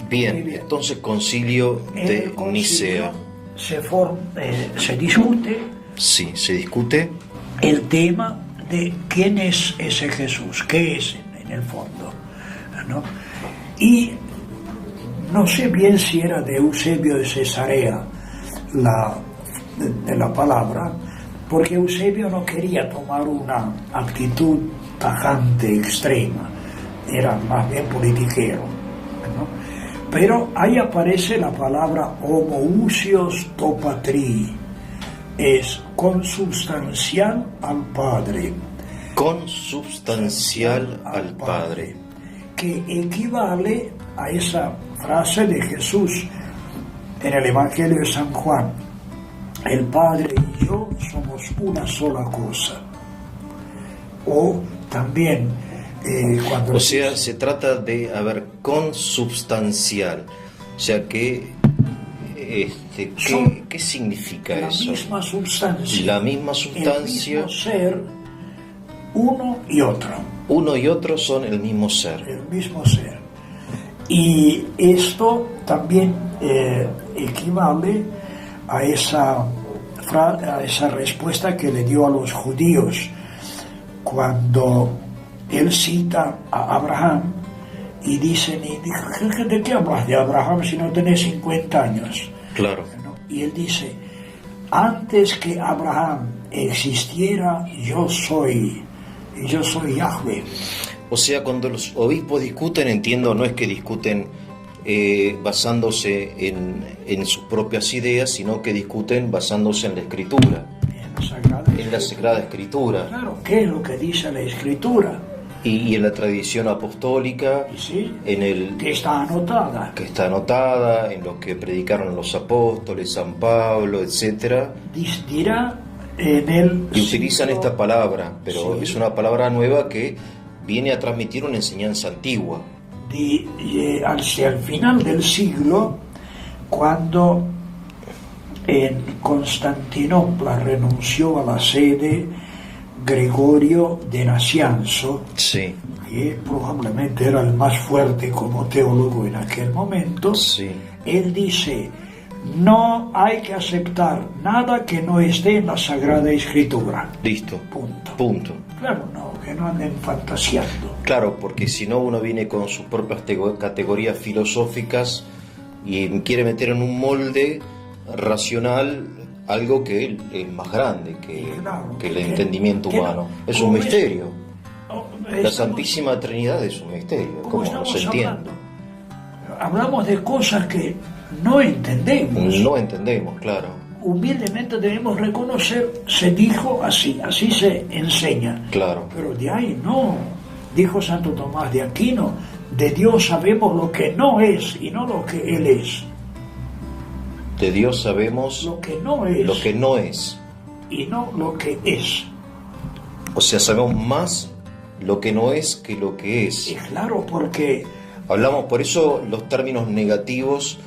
Bien, entonces concilio de Nicea. Se discute Sí, se discute. el tema de quién es ese Jesús, qué es en el fondo, ¿no? Y no sé bien si era de Eusebio de Cesarea de la palabra, porque Eusebio no quería tomar una actitud tajante, extrema, era más bien politiquero, ¿no? Pero ahí aparece la palabra homoousios to patri, es consubstancial al Padre. Consubstancial al Padre. Que equivale a esa frase de Jesús en el Evangelio de San Juan: el Padre y yo somos una sola cosa. O también cuando... O sea, se trata de, consubstancial. O sea, ¿qué significa eso? La misma sustancia. La misma sustancia. El mismo ser, uno y otro. Uno y otro son el mismo ser. El mismo ser. Y esto también equivale a esa respuesta que le dio a los judíos cuando él cita a Abraham y dicen: ¿de qué hablas de Abraham si no tenés 50 años? Claro. Y él dice: antes que Abraham existiera, yo soy Yahweh. O sea, cuando los obispos discuten, entiendo, no es que discuten basándose en sus propias ideas, sino que discuten basándose en la Escritura. En la Sagrada Escritura. Claro, ¿qué es lo que dice la Escritura? Y en la tradición apostólica, sí, que está anotada, en lo que predicaron los apóstoles, San Pablo, etcétera. Dirá y utilizan esta palabra, pero sí, es una palabra nueva que viene a transmitir una enseñanza antigua. Hacia el final del siglo, cuando en Constantinopla renunció a la sede Gregorio de Nacianzo, sí, que probablemente era el más fuerte como teólogo en aquel momento, sí, él dice: no hay que aceptar nada que no esté en la Sagrada Escritura. Listo. Punto. Claro, no, que no anden fantaseando. Claro, porque si no uno viene con sus propias categorías filosóficas y quiere meter en un molde racional algo que es más grande que el entendimiento humano. Es un misterio. La Santísima Trinidad es un misterio. ¿Cómo no se entiende? Hablamos de cosas que no entendemos. No entendemos, claro. Humildemente debemos reconocer: se dijo así se enseña. Claro. Pero de ahí no. Dijo Santo Tomás de Aquino: de Dios sabemos lo que no es y no lo que Él es. De Dios sabemos lo que no es y no lo que es. O sea, sabemos más lo que no es que lo que es. Es claro, porque hablamos, por eso los términos negativos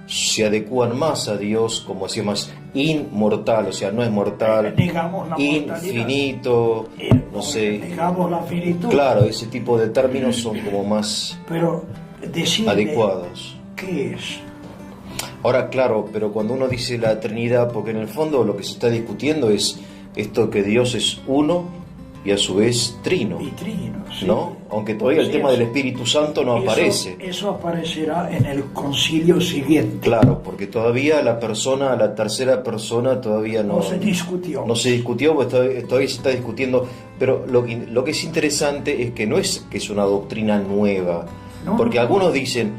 se adecúan más a Dios, como decía, más inmortal, o sea, no es mortal, negamos la infinito, no sé. Negamos la finitud. Claro, ese tipo de términos son como más adecuados. ¿Qué es? Ahora, claro, pero cuando uno dice la Trinidad, porque en el fondo lo que se está discutiendo es esto, que Dios es uno y a su vez trino. Y trino, sí. ¿No? Aunque todavía el tema del Espíritu Santo no aparece. Eso aparecerá en el concilio siguiente. Claro, porque todavía la tercera persona todavía no se discutió. No se discutió, pues todavía se está discutiendo. Pero lo que es interesante es que no es que es una doctrina nueva. Porque algunos dicen: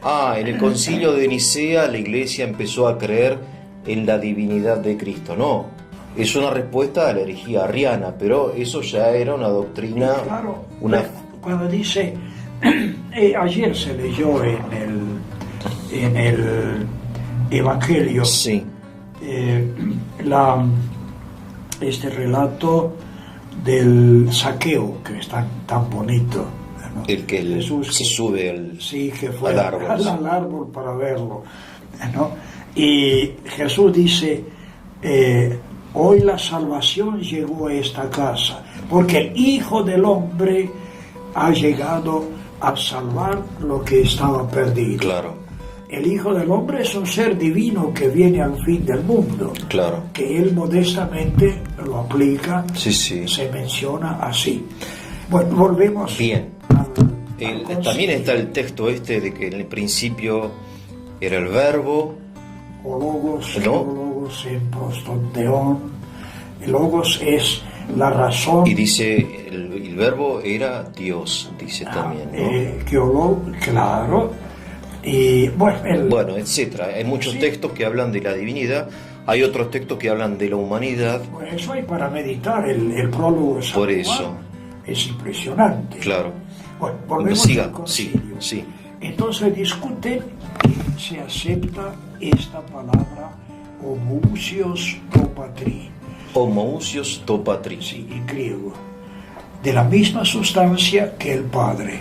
en el concilio de Nicea la Iglesia empezó a creer en la divinidad de Cristo. No, es una respuesta a la herejía arriana, pero eso ya era una doctrina. Claro, cuando dice, ayer se leyó en el Evangelio, sí, este relato del saqueo, que es tan bonito. ¿no? Jesús que sube que fue al árbol, al árbol para verlo, ¿no? Y Jesús dice: hoy la salvación llegó a esta casa, porque el Hijo del Hombre ha llegado a salvar lo que estaba perdido. Claro. el Hijo del Hombre es un ser divino que viene al fin del mundo. Claro. Que él modestamente lo aplica, Sí, sí. se menciona así. Bueno, volvemos. Bien. al También está el texto este de que en el principio era el verbo. O logos, ¿no? logos en prostonteón. El logos es la razón. Y dice, el verbo era Dios, dice también, ¿no? Claro. Y bueno, etcétera. Hay muchos Sí. textos que hablan de la divinidad, hay otros textos que hablan de la humanidad. Bueno, eso hay para meditar. El prólogo de San Por Juan eso. es impresionante. Claro. Bueno, volvemos Siga, al concilio. sí. Entonces discuten y se acepta esta palabra homoousios to patri, Homoousios to patri. sí, en griego, de la misma sustancia que el Padre.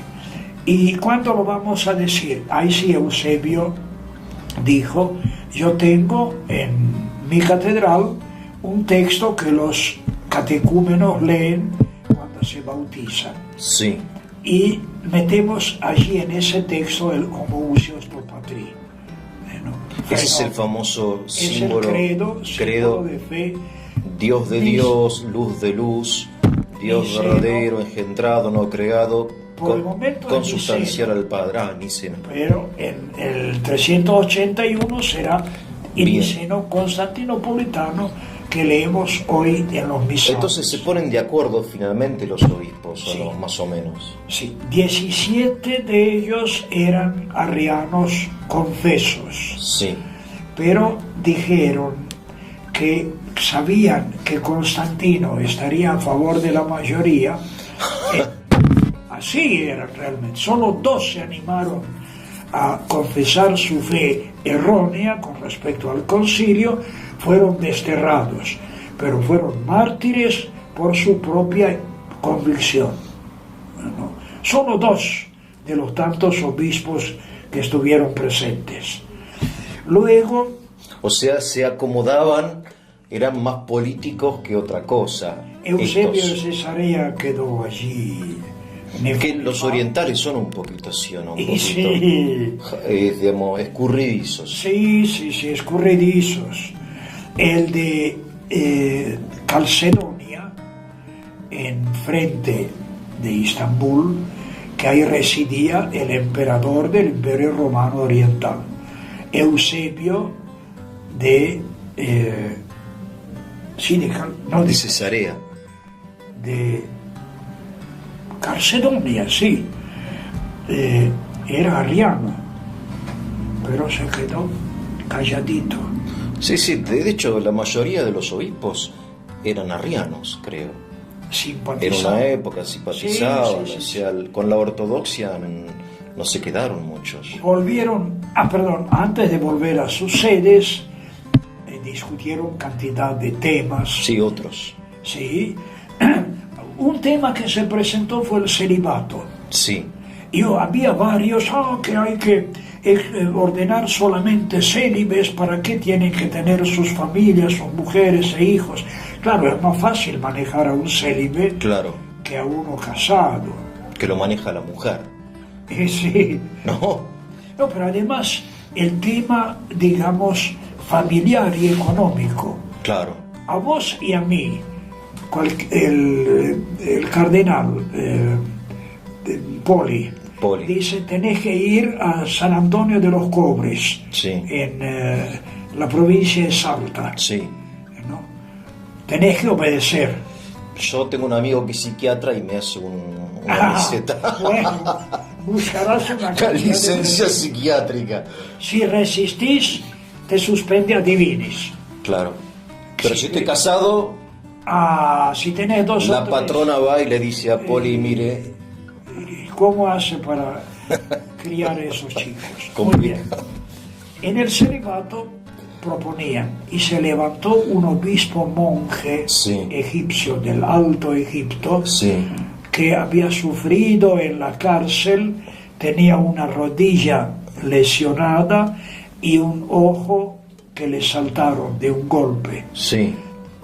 ¿Y cuándo lo vamos a decir? Ahí sí Eusebio dijo, yo tengo en mi catedral un texto que los catecúmenos leen cuando se bautizan. Sí. Y metemos allí en ese texto el homoousios to patri. Bueno, Ese es el famoso es símbolo, el credo credo, de fe. Dios de Dios, luz de luz, Dios Niceno. verdadero, engendrado, no creado, Por el momento consustancial Niceno. al Padre. Niceno. Pero en el 381 será el Bien. Niceno constantinopolitano que leemos hoy en los misales. Entonces se ponen de acuerdo finalmente los obispos, Sí. ¿o no? Más o menos. Sí, 17 de ellos eran arrianos confesos, Sí. pero dijeron que sabían que Constantino estaría a favor de la mayoría. Así era realmente. Solo 2 se animaron a confesar su fe errónea con respecto al concilio, fueron desterrados, pero fueron mártires por su propia convicción. Bueno, solo 2 de los tantos obispos que estuvieron presentes. Luego, O sea, se acomodaban, eran más políticos que otra cosa. Eusebio de estos. Cesarea quedó allí. Que los orientales son un poquito, ¿sí o no? Un Y poquito, sí, digamos, escurridizos. sí, escurridizos. El de Calcedonia, enfrente de Istambul, que ahí residía el emperador del Imperio Romano Oriental, Eusebio de De Cesarea. de Calcedonia, sí. Era arriano, pero se quedó calladito. Sí, de hecho la mayoría de los obispos eran arrianos, creo. En una época simpatizaban, Sí. o sea, con la ortodoxia no se quedaron muchos. Volvieron, antes de volver a sus sedes, discutieron cantidad de temas. Sí, otros. Sí. Un tema que se presentó fue el celibato. Sí, Había varios, que hay que ordenar solamente célibes, ¿para qué tienen que tener sus familias, sus mujeres e hijos? Claro, es más fácil manejar a un célibe claro, que a uno casado. que lo maneja la mujer, Sí. ¿no? No, pero además el tema, digamos, familiar y económico. Claro, A vos y a mí, el cardenal Poli dice, tenés que ir a San Antonio de los Cobres, sí, en la provincia de Salta, sí. ¿no? Tenés que obedecer. Yo tengo un amigo que es psiquiatra y me hace una receta. Bueno, buscarás una La cantidad de licencia recetas. psiquiátrica. Si resistís, te suspende a divinis. Claro. Pero si estoy casado, Si tenés 2 o la 3, patrona va y le dice a Poli, mire, ¿cómo hace para criar esos chicos? Muy bien. complicado. En el celibato proponían, y se levantó un obispo monje Sí. egipcio del Alto Egipto, Sí, que había sufrido en la cárcel, tenía una rodilla lesionada y un ojo que le saltaron de un golpe. sí.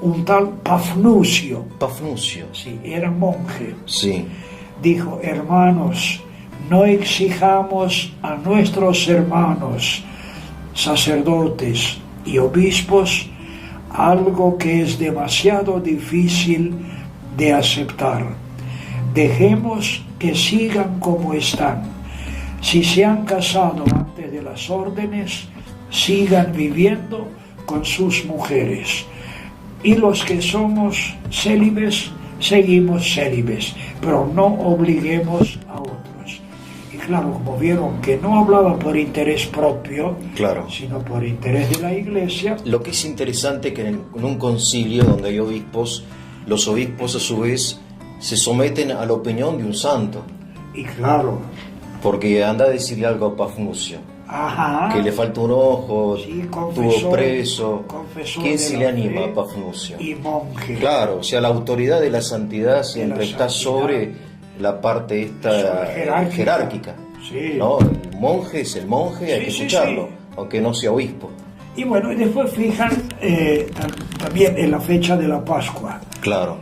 Un tal Pafnucio, Pafnucio. sí, era monje, Sí, dijo, hermanos, no exijamos a nuestros hermanos sacerdotes y obispos algo que es demasiado difícil de aceptar. Dejemos que sigan como están. Si se han casado antes de las órdenes, sigan viviendo con sus mujeres. Y los que somos célibes, seguimos célibes, pero no obliguemos a otros. Y claro, como vieron que no hablaba por interés propio, claro, sino por interés de la Iglesia. Lo que es interesante que en un concilio donde hay obispos, los obispos a su vez se someten a la opinión de un santo. Y claro, porque anda a decirle algo a Pafnucio, ajá, que le falta un ojo, sí, estuvo preso. ¿Quién se le anima a Pafnucio? Pafnucio? Y monje. Claro, o sea, la autoridad de la santidad siempre está sobre la parte esta jerárquica. Sí. ¿No? El monje es el monje, hay que escucharlo, sí. Aunque no sea obispo. Y bueno, y después fijan también en la fecha de la Pascua. Claro.